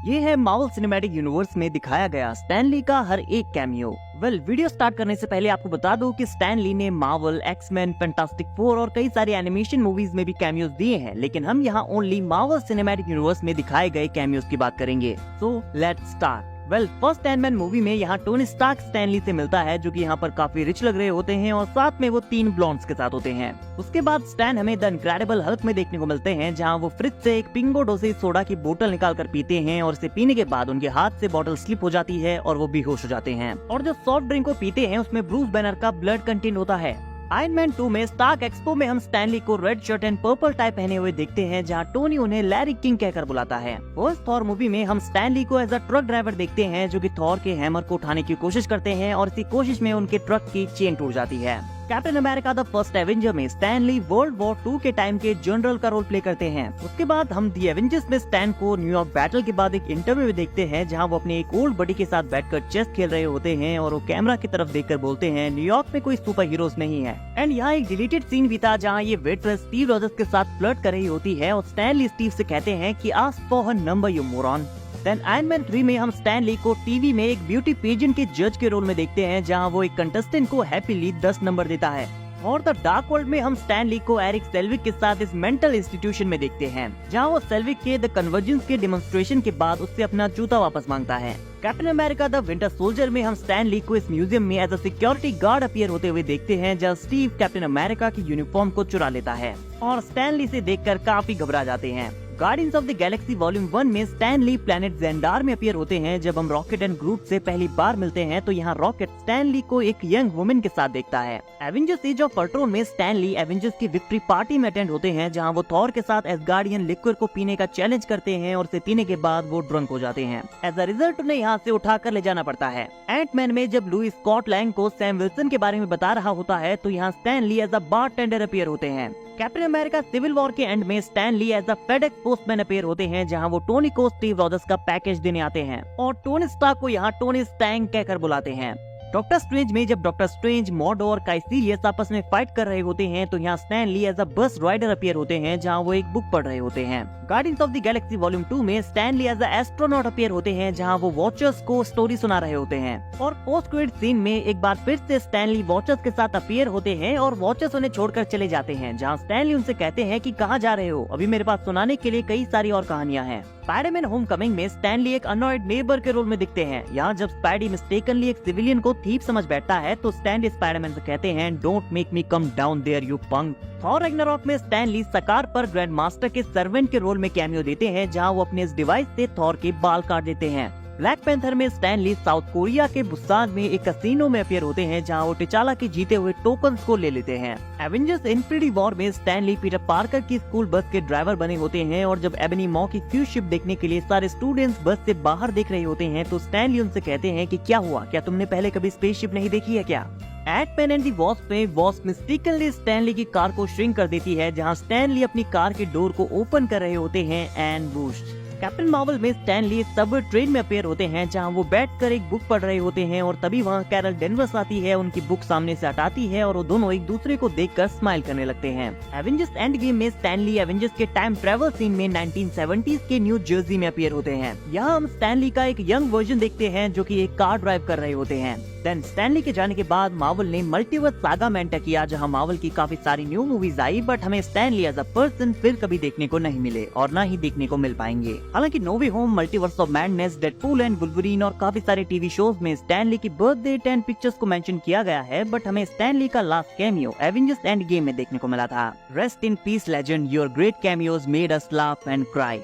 ये है Marvel cinematic universe में दिखाया गया स्टैन ली का हर एक कैमियो। वीडियो स्टार्ट करने से पहले आपको बता दूं कि स्टैन ली ने मार्वल, एक्समैन, फैंटास्टिक फोर और कई सारी एनिमेशन मूवीज में भी कैमियोज दिए हैं, लेकिन हम यहाँ ओनली मार्वल सिनेमैटिक यूनिवर्स में दिखाए गए कैमियोज की बात करेंगे। So let's start. First Ant Man movie में यहाँ टोनी स्टार्क स्टैन ली से मिलता है, जो कि यहाँ पर काफी रिच लग रहे होते हैं और साथ में वो 3 ब्लॉन्ड्स के साथ होते हैं। उसके बाद स्टैन हमें द इनक्रेडिबल हल्क में देखने को मिलते हैं, जहाँ वो फ्रिज से एक पिंगो डोसेज सोडा की बोतल निकाल कर पीते हैं और इसे पीने के बाद उनके हाथ से बोतल स्लिप हो जाती है और वो बेहोश हो जाते हैं। और जो सॉफ्ट ड्रिंक को पीते हैं उसमें ब्रूस बैनर का ब्लड कंटेंट होता है। आयरन मैन 2 में स्टार्क एक्सपो में हम स्टैन ली को red shirt and purple tie पहने हुए देखते हैं, जहां टोनी उन्हें लैरी किंग कहकर बुलाता है। फर्स्ट थॉर मूवी में हम स्टैन ली को एज अ ट्रक ड्राइवर देखते हैं, जो कि थॉर के हैमर को उठाने की कोशिश करते हैं और इसी कोशिश में उनके ट्रक की चेन टूट जाती है। Captain America the first Avenger में स्टैन ली वर्ल्ड वॉर 2 के टाइम के जनरल का रोल प्ले करते हैं। उसके बाद हम दी एवेंजर्स में स्टैन को न्यूयॉर्क बैटल के बाद एक इंटरव्यू में देखते हैं, जहां वो अपने एक ओल्ड बडी के साथ बैठकर चेस खेल रहे होते हैं और वो कैमरा की तरफ देखकर बोलते हैं, न्यूयॉर्क में कोई सुपर हीरोज नहीं है। एंड यहाँ एक डिलीटेड सीन भी था, जहाँ ये वेट्रेस स्टीव रॉजर्स के साथ फ्लर्ट कर रही होती है और स्टैन ली स्टीव से कहते हैं कि ask for her number you moron. Then Iron Man 3 में हम स्टैन ली को टीवी में एक ब्यूटी पेजेंट के जज के रोल में देखते हैं, जहां वो एक कंटेस्टेंट को हैप्पीली 10 नंबर देता है। और द डार्क वर्ल्ड में हम स्टैन ली को एरिक सेल्विक के साथ इस मेंटल इंस्टीट्यूशन में देखते हैं, जहां वो सेल्विक के द कन्वर्जेंस के डेमोन्स्ट्रेशन के बाद उससे अपना जूता वापस मांगता है। Captain America the Winter Soldier में हम स्टैन ली को इस म्यूजियम में as a security guard appear होते हुए देखते हैं, जहां स्टीव कैप्टन अमेरिका की यूनिफॉर्म को चुरा लेता है और स्टैन ली से देखकर काफी घबरा जाते हैं। Guardians of the Galaxy volume 1 में स्टैन ली प्लैनेट ज़ेंडार में अपीयर होते हैं। जब हम रॉकेट एंड ग्रुप से पहली बार मिलते हैं तो यहाँ रॉकेट स्टैन ली को एक यंग वुमेन के साथ देखता है। एवेंजर्स एज ऑफ अल्ट्रॉन में स्टैन ली एवेंजर्स की विक्ट्री पार्टी में अटेंड होते हैं, जहाँ वो थॉर के साथ एसगार्डियन लिक्विड को पीने का चैलेंज करते हैं और इसे पीने के बाद वो ड्रंक हो जाते हैं। एज अ रिजल्ट उन्हें यहाँ से उठाकर ले जाना पड़ता है। एंटमैन में जब लुई स्कॉट लैंग को सैम विल्सन के बारे में बता रहा होता है तो यहाँ Stan Lee as a bartender appear होते हैं। कैप्टन अमेरिका सिविल वॉर के एंड में Stan Lee as a FedEx postman appear होते हैं, जहां वो टोनी को स्टीव रॉजर्स का पैकेज देने आते हैं और टोनी स्टार्क को यहाँ टोनी स्टैंग कहकर बुलाते हैं। डॉक्टर स्ट्रेंज में जब डॉक्टर स्ट्रेंज, मॉर्डो और काइसिलियस आपस में फाइट कर रहे होते हैं तो यहाँ स्टैन ली एज अ बस राइडर अपीयर होते हैं, जहाँ वो एक बुक पढ़ रहे होते हैं। Guardians of the Galaxy volume 2 में Stan Lee as a astronaut appear होते हैं, जहाँ वो वॉचर्स को स्टोरी सुना रहे होते हैं। और पोस्ट क्रेडिट सीन में एक बार फिर से स्टैन ली वॉचर्स के साथ अपीयर होते हैं और वॉचर्स उन्हें छोड़कर चले जाते हैं, जहाँ स्टैन ली उनसे कहते हैं कि कहाँ जा रहे हो, अभी मेरे पास सुनाने के लिए कई सारी और कहानियाँ हैं। स्पाइडरमैन होमकमिंग में स्टैन ली एक अननोइड नेबर के रोल में दिखते हैं। यहाँ जब स्पाइडी मिस्टेकनली एक सिविलियन को थीप समझ बैठता है तो स्टैन ली स्पाइडरमैन से कहते हैं, don't make me come down there you punk. Thor Ragnarok में स्टैन ली सकार पर ग्रैंड मास्टर के सर्वेंट के रोल में कैमियो देते हैं, जहाँ वो अपने इस डिवाइस से थॉर के बाल काट देते हैं। ब्लैक पैंथर में स्टैन ली साउथ कोरिया के बुसान में एक कसिनो में अपीयर होते हैं, जहां वो टिचाला के जीते हुए टोकन्स को ले लेते हैं। एवेंजर्स इन्फिनिटी वॉर में स्टैन ली पीटर पार्कर की स्कूल बस के ड्राइवर बने होते हैं और जब एबनी मॉ की फ्यूज शिप देखने के लिए सारे स्टूडेंट्स बस से बाहर देख रहे होते हैं तो स्टैन ली उनसे कहते हैं कि क्या हुआ, क्या तुमने पहले कभी स्पेसशिप नहीं देखी है क्या। एंटमैन एंड द वॉस्प में वॉस्प मिस्टेकनली स्टैन ली की कार को श्रिंक कर देती है, जहां स्टैन ली अपनी कार के डोर को ओपन कर रहे होते हैं एंड बूस्ट। कैप्टन मार्वल में स्टैन ली सबवे ट्रेन में अपीयर होते हैं, जहां वो बैठकर एक बुक पढ़ रहे होते हैं और तभी वहां कैरल डेनवर्स आती है, उनकी बुक सामने से हटाती है और वो दोनों एक दूसरे को देखकर स्माइल करने लगते हैं। एवेंजर्स एंड गेम में स्टैन ली एवेंजर्स के टाइम ट्रेवल सीन में 1970s के न्यू जर्सी में अपीयर होते हैं। यहाँ हम स्टैन ली का एक यंग वर्जन देखते हैं, जो कि एक कार ड्राइव कर रहे होते हैं। देन स्टैन ली के जाने के बाद मार्वल ने मल्टीवर्स सागा में एंटर किया, जहां मार्वल की काफी सारी न्यू मूवीज आई, बट हमें Stan Lee as a person फिर कभी देखने को नहीं मिले और न ही देखने को मिल पाएंगे। हालांकि No Way Home, Multiverse of Madness, Deadpool and Wolverine और काफी सारे टीवी शोज में स्टैन ली की बर्थडे 10 पिक्चर्स को मेंशन किया गया है, बट हमें स्टैन ली का last cameo Avengers end game में देखने को मिला था। Rest in peace legend, your great cameos made us laugh and cry.